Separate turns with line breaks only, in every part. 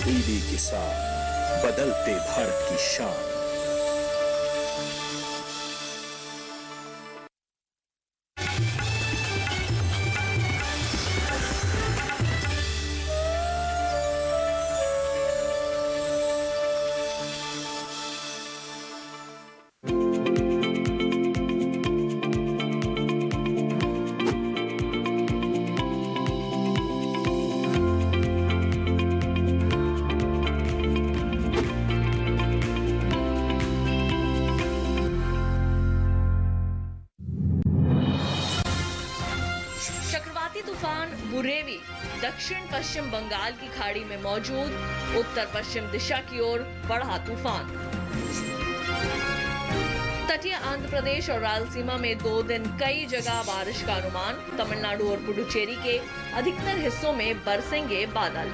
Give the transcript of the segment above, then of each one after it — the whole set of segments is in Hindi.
टीवी किसान, बदलते भारत की शान।
चक्रवाती तूफान बुरेवी दक्षिण पश्चिम बंगाल की खाड़ी में मौजूद उत्तर पश्चिम दिशा की ओर बढ़ा तूफान। तटीय आंध्र प्रदेश और रायलसीमा में 2 दिन कई जगह बारिश का अनुमान। तमिलनाडु और पुडुचेरी के अधिकतर हिस्सों में बरसेंगे बादल।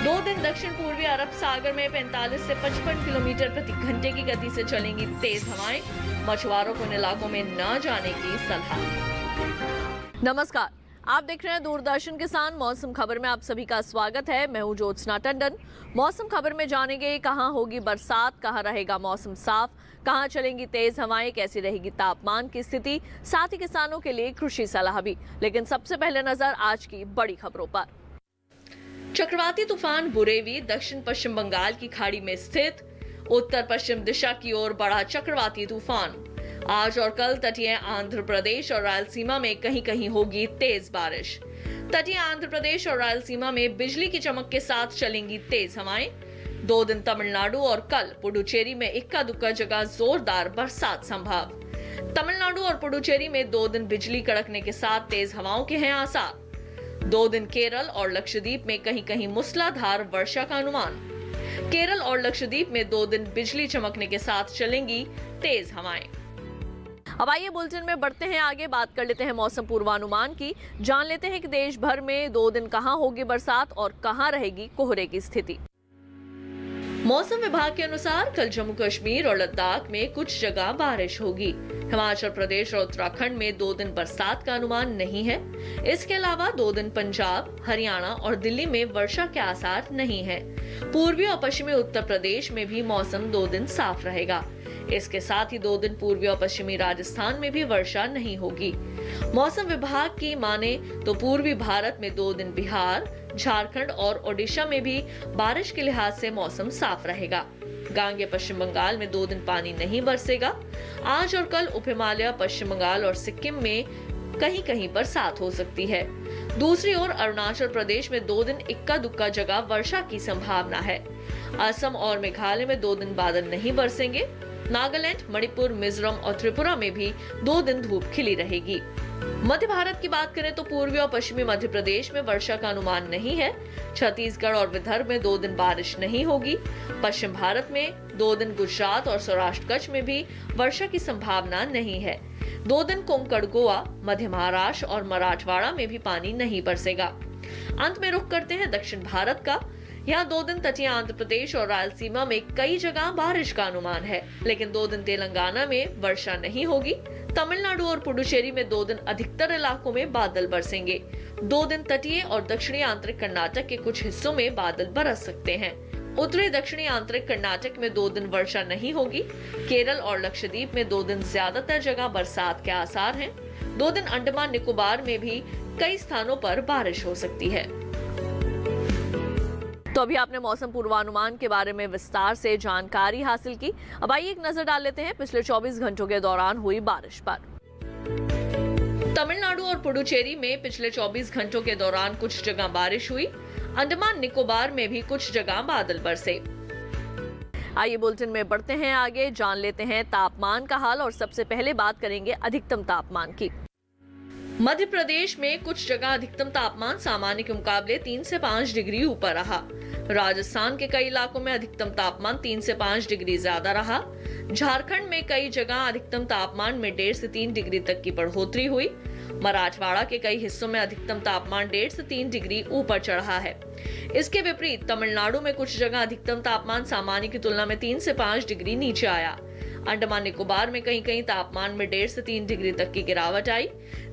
2 दिन दक्षिण पूर्वी अरब सागर में 45 से 55 किलोमीटर प्रति घंटे की गति से चलेंगी तेज हवाएं। मछुआरों को इन इलाकों में न जाने की सलाह। नमस्कार, आप देख रहे हैं दूरदर्शन किसान। मौसम खबर में आप सभी का स्वागत है। मैं हूं ज्योत्सना टंडन। मौसम खबर में जानेंगे कहां होगी बरसात, कहां रहेगा मौसम साफ, कहां चलेंगी तेज हवाएं, कैसी रहेगी तापमान की स्थिति, साथ ही किसानों के लिए कृषि सलाह भी। लेकिन सबसे पहले नजर आज की बड़ी खबरों पर। चक्रवाती तूफान बुरेवी दक्षिण पश्चिम बंगाल की खाड़ी में स्थित उत्तर पश्चिम दिशा की ओर बढ़ा चक्रवाती तूफान। आज और कल तटीय आंध्र प्रदेश और रायलसीमा में कहीं कहीं होगी तेज बारिश। तटीय आंध्र प्रदेश और रायलसीमा में बिजली की चमक के साथ चलेंगी तेज हवाएं। 2 दिन तमिलनाडु और कल पुडुचेरी में इक्का दुक्का जगह जोरदार बरसात संभव। तमिलनाडु और पुडुचेरी में 2 दिन बिजली कड़कने के साथ तेज हवाओं के हैं आसार। 2 दिन केरल और लक्षद्वीप में कहीं कहीं मूसलाधार वर्षा का अनुमान। केरल और लक्षद्वीप में 2 दिन बिजली चमकने के साथ चलेंगी तेज हवाएं। अब आइए बुलेटिन में बढ़ते हैं आगे, बात कर लेते हैं मौसम पूर्वानुमान की। जान लेते हैं कि देश भर में 2 दिन कहां होगी बरसात और कहां रहेगी कोहरे की स्थिति। मौसम विभाग के अनुसार कल जम्मू कश्मीर और लद्दाख में कुछ जगह बारिश होगी। हिमाचल प्रदेश और उत्तराखंड में 2 दिन बरसात का अनुमान नहीं है। इसके अलावा 2 दिन पंजाब, हरियाणा और दिल्ली में वर्षा के आसार नहीं है। पूर्वी और पश्चिमी उत्तर प्रदेश में भी मौसम 2 दिन साफ रहेगा। इसके साथ ही 2 दिन पूर्वी और पश्चिमी राजस्थान में भी वर्षा नहीं होगी। मौसम विभाग की माने तो पूर्वी भारत में 2 दिन बिहार, झारखंड और ओडिशा में भी बारिश के लिहाज से मौसम साफ रहेगा। गांगे पश्चिम बंगाल में 2 दिन पानी नहीं बरसेगा। आज और कल उप हिमालय, पश्चिम बंगाल और सिक्किम में कहीं कहीं बरसात हो सकती है। दूसरी ओर अरुणाचल प्रदेश में 2 दिन इक्का दुक्का जगह वर्षा की संभावना है। असम और मेघालय में 2 दिन बादल नहीं बरसेंगे। नागालैंड, मणिपुर, मिजोरम और त्रिपुरा में भी 2 दिन धूप खिली रहेगी। मध्य भारत की बात करें तो पूर्वी और पश्चिमी मध्य प्रदेश में वर्षा का अनुमान नहीं है। छत्तीसगढ़ और विदर्भ में 2 दिन बारिश नहीं होगी। पश्चिम भारत में 2 दिन गुजरात और सौराष्ट्र कच्छ में भी वर्षा की संभावना नहीं है। 2 दिन कोंकण, गोवा, मध्य महाराष्ट्र और मराठवाड़ा में भी पानी नहीं बरसेगा। अंत में रुख करते हैं दक्षिण भारत का। यहाँ 2 दिन तटीय आंध्र प्रदेश और रायलसीमा में कई जगह बारिश का अनुमान है, लेकिन 2 दिन तेलंगाना में वर्षा नहीं होगी। तमिलनाडु और पुडुचेरी में 2 दिन अधिकतर इलाकों में बादल बरसेंगे। 2 दिन तटीय और दक्षिणी आंतरिक कर्नाटक के कुछ हिस्सों में बादल बरस सकते हैं। उत्तरी दक्षिणी आंतरिक कर्नाटक में 2 दिन वर्षा नहीं होगी। केरल और लक्षद्वीप में 2 दिन ज्यादातर जगह बरसात के आसार हैं। 2 दिन अंडमान निकोबार में भी कई स्थानों पर बारिश हो सकती है। तो अभी आपने मौसम पूर्वानुमान के बारे में विस्तार से जानकारी हासिल की। अब आइए एक नजर डाल लेते हैं पिछले 24 घंटों के दौरान हुई बारिश पर। तमिलनाडु और पुडुचेरी में पिछले 24 घंटों के दौरान कुछ जगह बारिश हुई। अंडमान निकोबार में भी कुछ जगह बादल बरसे। आइए बुलेटिन में बढ़ते हैं आगे, जान लेते हैं तापमान का हाल और सबसे पहले बात करेंगे अधिकतम तापमान की। मध्य प्रदेश में कुछ जगह अधिकतम तापमान सामान्य के मुकाबले 3 से 5 डिग्री ऊपर रहा। राजस्थान के कई इलाकों में अधिकतम तापमान 3 से 5 डिग्री ज्यादा रहा। झारखंड में कई जगह अधिकतम तापमान में 1.5 से 3 डिग्री तक की बढ़ोतरी हुई। मराठवाड़ा के कई हिस्सों में अधिकतम तापमान 1.5 से 3 डिग्री ऊपर चढ़ा है। इसके विपरीत तमिलनाडु में कुछ जगह अधिकतम तापमान सामान्य की तुलना में 3 से 5 डिग्री नीचे आया। अंडमान निकोबार में कहीं कहीं तापमान में 1.5 से 3 डिग्री तक की गिरावट आई।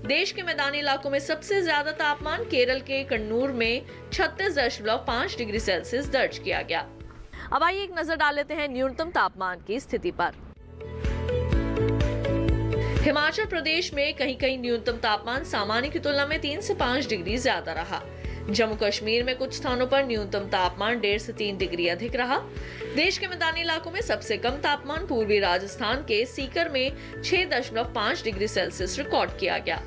देश के मैदानी इलाकों में सबसे ज्यादा तापमान केरल के कन्नूर में 36.5 डिग्री सेल्सियस दर्ज किया गया। अब आइए एक नजर डाल लेते हैं न्यूनतम तापमान की स्थिति पर। हिमाचल प्रदेश में कहीं कहीं न्यूनतम तापमान सामान्य की तुलना में 3 से 5 डिग्री ज्यादा रहा। जम्मू कश्मीर में कुछ स्थानों पर न्यूनतम तापमान 1.5 से 3 डिग्री अधिक रहा। देश के मैदानी इलाकों में सबसे कम तापमान पूर्वी राजस्थान के सीकर में 6.5 डिग्री सेल्सियस रिकॉर्ड किया गया।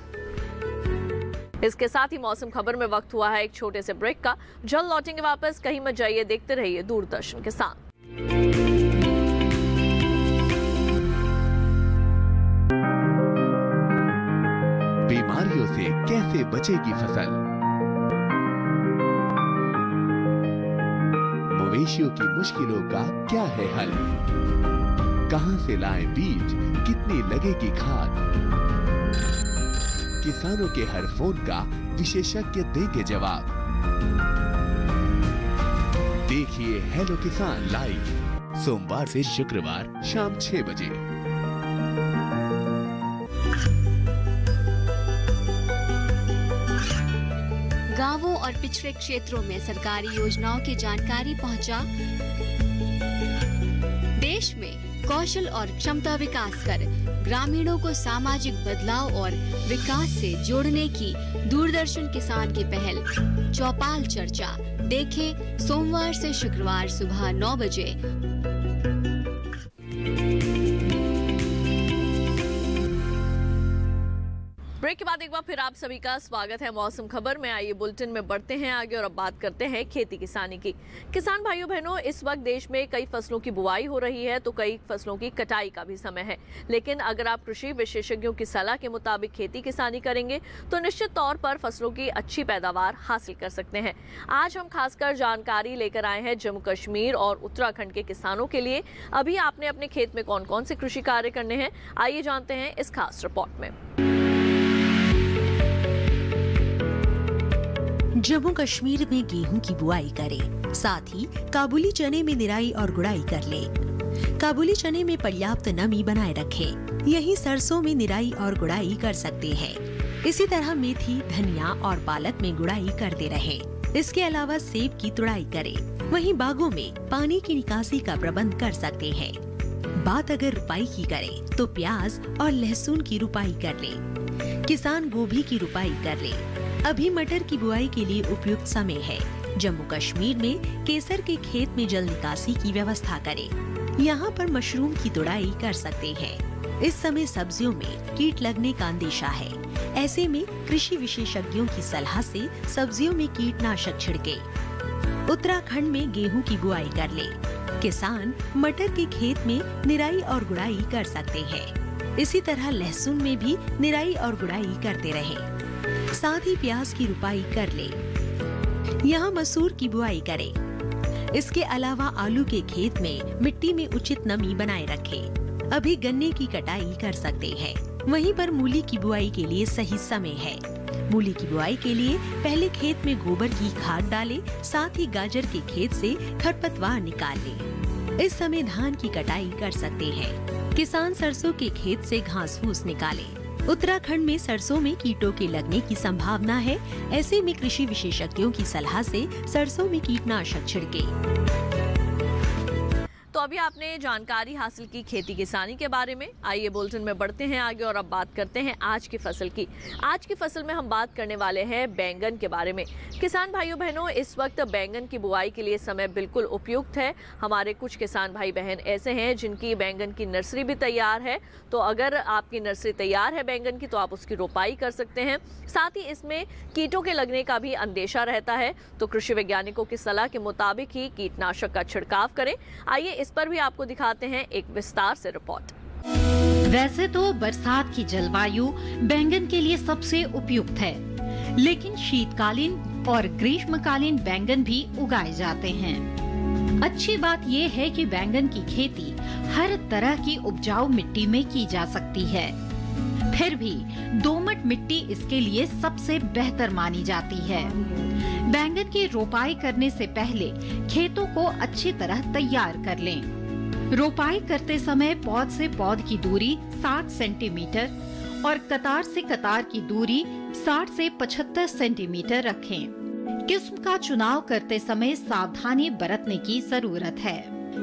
इसके साथ ही मौसम खबर में वक्त हुआ है एक छोटे से ब्रेक का। जल्द लौटेंगे वापस, कहीं मत जाइए, देखते रहिए दूरदर्शन के साथ।
बीमारियों से कैसे बचेगी फसल? मवेशियों की मुश्किलों का क्या है हल? कहां से लाएं बीज, कितनी लगेगी खाद? किसानों के हर फोन का विशेषज्ञ देंगे जवाब। देखिए हेलो किसान लाइव सोमवार से शुक्रवार शाम 6 बजे।
गांवों और पिछड़े क्षेत्रों में सरकारी योजनाओं की जानकारी पहुंचा। देश में कौशल और क्षमता विकास कर ग्रामीणों को सामाजिक बदलाव और विकास से जोड़ने की दूरदर्शन किसान की पहल चौपाल चर्चा देखें सोमवार से शुक्रवार सुबह 9 बजे।
ब्रेक के बाद एक बार फिर आप सभी का स्वागत है मौसम खबर में। आइए बुलेटिन में बढ़ते हैं आगे और अब बात करते हैं खेती किसानी की। किसान भाइयों बहनों, इस वक्त देश में कई फसलों की बुआई हो रही है तो कई फसलों की कटाई का भी समय है। लेकिन अगर आप कृषि विशेषज्ञों की सलाह के मुताबिक खेती किसानी करेंगे तो निश्चित तौर पर फसलों की अच्छी पैदावार हासिल कर सकते हैं। आज हम खासकर जानकारी लेकर आए हैं जम्मू कश्मीर और उत्तराखंड के किसानों के लिए। अभी आपने अपने खेत में कौन कौन से कृषि कार्य करने हैं, आइए जानते हैं इस खास रिपोर्ट में।
जम्मू कश्मीर में गेहूं की बुआई करें, साथ ही काबुली चने में निराई और गुड़ाई कर लें। काबुली चने में पर्याप्त नमी बनाए रखें। यहीं सरसों में निराई और गुड़ाई कर सकते हैं। इसी तरह मेथी, धनिया और पालक में गुड़ाई करते रहें। इसके अलावा सेब की तुड़ाई करें। वहीं बागों में पानी की निकासी का प्रबंध कर सकते हैं। बात अगर रुपाई की करें तो प्याज और लहसुन की रुपाई कर लें। किसान गोभी की रुपाई कर लें। अभी मटर की बुआई के लिए उपयुक्त समय है। जम्मू कश्मीर में केसर के खेत में जल निकासी की व्यवस्था करें। यहाँ पर मशरूम की तुड़ाई कर सकते हैं। इस समय सब्जियों में कीट लगने का अंदेशा है। ऐसे में कृषि विशेषज्ञों की सलाह से सब्जियों में कीटनाशक छिड़के। उत्तराखंड में गेहूं की बुआई कर ले। किसान मटर के खेत में निराई और गुड़ाई कर सकते हैं। इसी तरह लहसुन में भी निराई और गुड़ाई करते रहें। साथ ही प्याज की रुपाई कर ले। यहाँ मसूर की बुआई करें। इसके अलावा आलू के खेत में मिट्टी में उचित नमी बनाए रखें। अभी गन्ने की कटाई कर सकते हैं। वहीं पर मूली की बुआई के लिए सही समय है। मूली की बुआई के लिए पहले खेत में गोबर की खाद डालें, साथ ही गाजर के खेत से खरपतवार निकाल लें। इस समय धान की कटाई कर सकते हैं। किसान सरसों के खेत से घास फूस निकालें। उत्तराखंड में सरसों में कीटों के लगने की संभावना है। ऐसे में कृषि विशेषज्ञों की सलाह से सरसों में कीटनाशक छिड़के।
तो अभी आपने जानकारी हासिल की खेती किसानी के बारे में। आइए बुलेटिन में बढ़ते हैं आगे और अब बात करते हैं आज की फसल की। आज की फसल में हम बात करने वाले हैं बैंगन के बारे में। किसान भाइयों बहनों, इस वक्त बैंगन की बुआई के लिए समय बिल्कुल उपयुक्त है। हमारे कुछ किसान भाई बहन ऐसे हैं जिनकी बैंगन की नर्सरी भी तैयार है। तो अगर आपकी नर्सरी तैयार है बैंगन की तो आप उसकी रोपाई कर सकते हैं। साथ ही इसमें कीटों के लगने का भी अंदेशा रहता है, तो कृषि वैज्ञानिकों की सलाह के मुताबिक ही कीटनाशक का छिड़काव करें। आइए इस पर भी आपको दिखाते हैं एक विस्तार से रिपोर्ट।
वैसे तो बरसात की जलवायु बैंगन के लिए सबसे उपयुक्त है, लेकिन शीतकालीन और ग्रीष्मकालीन बैंगन भी उगाए जाते हैं। अच्छी बात यह है कि बैंगन की खेती हर तरह की उपजाऊ मिट्टी में की जा सकती है। फिर भी दोमट मिट्टी इसके लिए सबसे बेहतर मानी जाती है। बैंगन की रोपाई करने से पहले खेतों को अच्छी तरह तैयार कर लें। रोपाई करते समय पौध से पौध की दूरी 60 सेंटीमीटर और कतार से कतार की दूरी 60 से 75 सेंटीमीटर रखें। किस्म का चुनाव करते समय सावधानी बरतने की जरूरत है।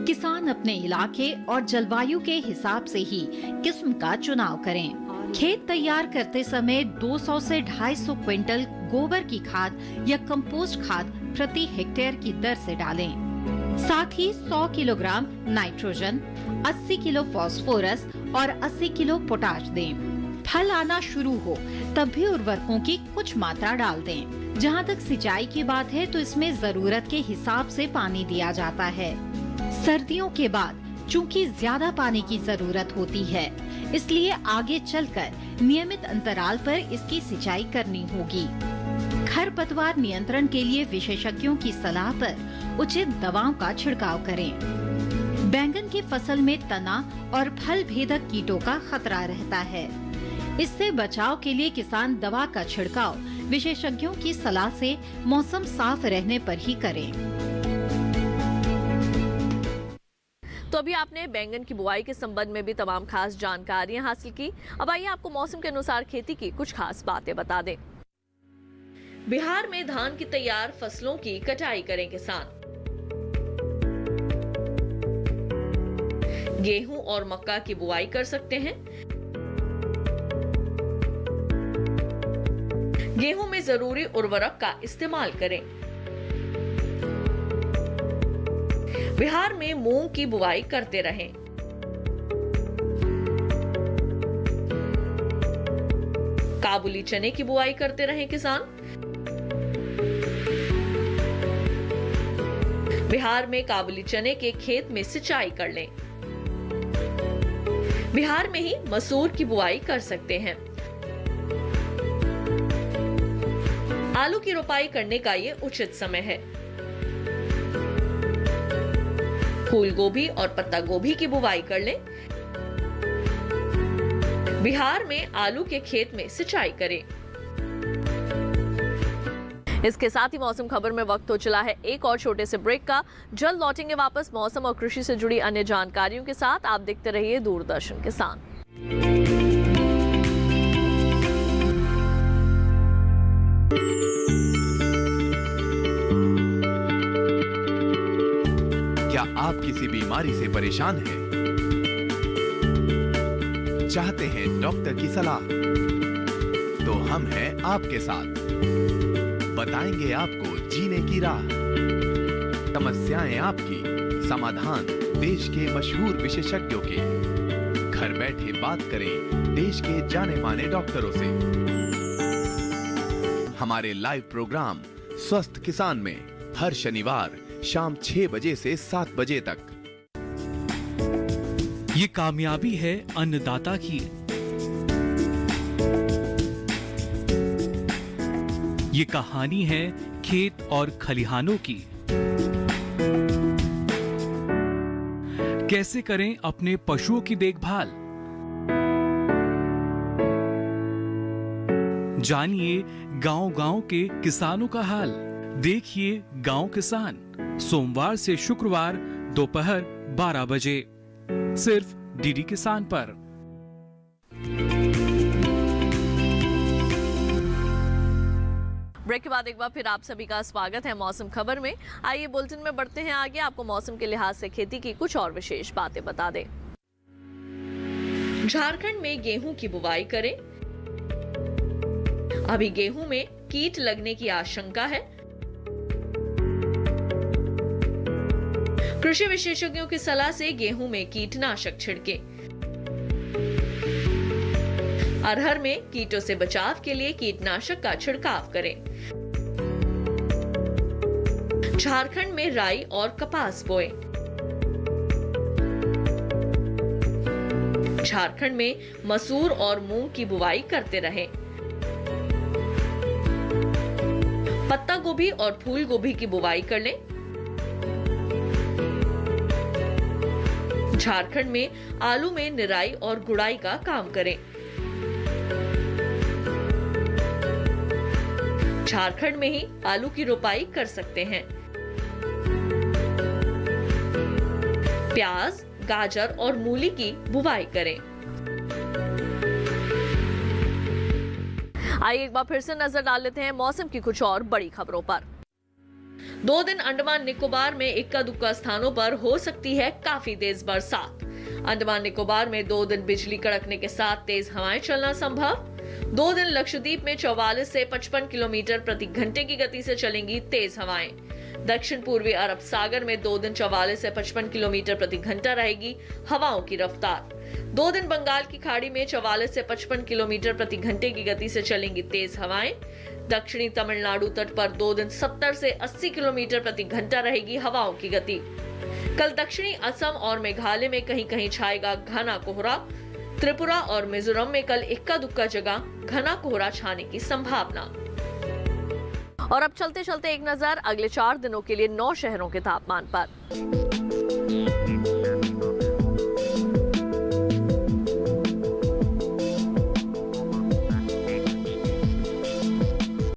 किसान अपने इलाके और जलवायु के हिसाब से ही किस्म का चुनाव करें। खेत तैयार करते समय 200 से 250 क्विंटल गोबर की खाद या कंपोस्ट खाद प्रति हेक्टेयर की दर से डालें। साथ ही 100 किलोग्राम नाइट्रोजन, 80 किलो फास्फोरस और 80 किलो पोटाश दें। फल आना शुरू हो तब भी उर्वरकों की कुछ मात्रा डाल दें। जहां तक सिंचाई की बात है तो इसमें जरूरत के हिसाब से पानी दिया जाता है। सर्दियों के बाद चूंकि ज्यादा पानी की जरूरत होती है, इसलिए आगे चलकर नियमित अंतराल पर इसकी सिंचाई करनी होगी। खरपतवार नियंत्रण के लिए विशेषज्ञों की सलाह पर उचित दवाओं का छिड़काव करें। बैंगन की फसल में तना और फल भेदक कीटों का खतरा रहता है। इससे बचाव के लिए किसान दवा का छिड़काव विशेषज्ञों की सलाह से मौसम साफ रहने पर ही करें।
तो अभी आपने बैंगन की बुआई के संबंध में भी तमाम खास जानकारियां हासिल की। अब आइए आपको मौसम के अनुसार खेती की कुछ खास बातें बता दें। बिहार में धान की तैयार फसलों की कटाई करें किसान। गेहूं और मक्का की बुआई कर सकते हैं। गेहूं में जरूरी उर्वरक का इस्तेमाल करें। बिहार में मूंग की बुआई करते रहें। काबुली चने की बुआई करते रहें किसान। बिहार में काबुली चने के खेत में सिंचाई कर लें। बिहार में ही मसूर की बुआई कर सकते हैं। आलू की रोपाई करने का ये उचित समय है। फूल गोभी और पत्ता गोभी की बुवाई कर लें। बिहार में आलू के खेत में सिंचाई करें। इसके साथ ही मौसम खबर में वक्त हो चला है एक और छोटे से ब्रेक का। जल्द लौटेंगे वापस मौसम और कृषि से जुड़ी अन्य जानकारियों के साथ। आप देखते रहिए दूरदर्शन किसान।
क्या आप किसी बीमारी से परेशान हैं? चाहते हैं डॉक्टर की सलाह? तो हम हैं आपके साथ। बताएंगे आपको जीने की राह। समस्याएं आपकी, समाधान देश के मशहूर विशेषज्ञों के। घर बैठे बात करें देश के जाने माने डॉक्टरों से। हमारे लाइव प्रोग्राम स्वस्थ किसान में हर शनिवार शाम 6 बजे से 7 बजे तक।
ये कामयाबी है अन्नदाता की। ये कहानी है खेत और खलिहानों की। कैसे करें अपने पशुओं की देखभाल, जानिए गांव-गांव के किसानों का हाल। देखिए गांव किसान सोमवार से शुक्रवार दोपहर 12 बजे सिर्फ डीडी किसान पर।
ब्रेक के बाद एक बार फिर आप सभी का स्वागत है मौसम खबर में। आइए बुलेटिन में बढ़ते हैं आगे। आपको मौसम के लिहाज से खेती की कुछ और विशेष बातें बता दें। झारखंड में गेहूं की बुवाई करें। अभी गेहूं में कीट लगने की आशंका है। कृषि विशेषज्ञों की सलाह से गेहूं में कीटनाशक छिड़के। अरहर में कीटों से बचाव के लिए कीटनाशक का छिड़काव करें। झारखंड में राई और कपास बोएं। झारखंड में मसूर और मूंग की बुवाई करते रहें। पत्ता गोभी और फूल गोभी की बुवाई कर लें। झारखंड में आलू में निराई और गुड़ाई का काम करें। झारखंड में ही आलू की रोपाई कर सकते हैं। प्याज, गाजर और मूली की बुवाई करें। आइए एक बार फिर से नजर डाल लेते हैं मौसम की कुछ और बड़ी खबरों पर। 2 दिन अंडमान निकोबार में इक्का दुक्का स्थानों पर हो सकती है काफी तेज बरसात। अंडमान निकोबार में 2 दिन बिजली कड़कने के साथ तेज हवाएं चलना संभव। 2 दिन लक्षद्वीप में 44 से 55 किलोमीटर प्रति घंटे की गति से चलेंगी तेज हवाएं। दक्षिण पूर्वी अरब सागर में 2 दिन 44 से 55 किलोमीटर प्रति घंटा रहेगी हवाओं की रफ्तार। 2 दिन बंगाल की खाड़ी में 44 से 55 किलोमीटर प्रति घंटे की गति से चलेंगी तेज हवाएं। दक्षिणी तमिलनाडु तट पर 2 दिन 70 से 80 किलोमीटर प्रति घंटा रहेगी हवाओं की गति। कल दक्षिणी असम और मेघालय में कहीं कहीं छाएगा घना कोहरा। त्रिपुरा और मिजोरम में कल इक्का दुक्का जगह घना कोहरा छाने की संभावना। और अब चलते चलते एक नजर अगले 4 दिनों के लिए 9 शहरों के तापमान पर।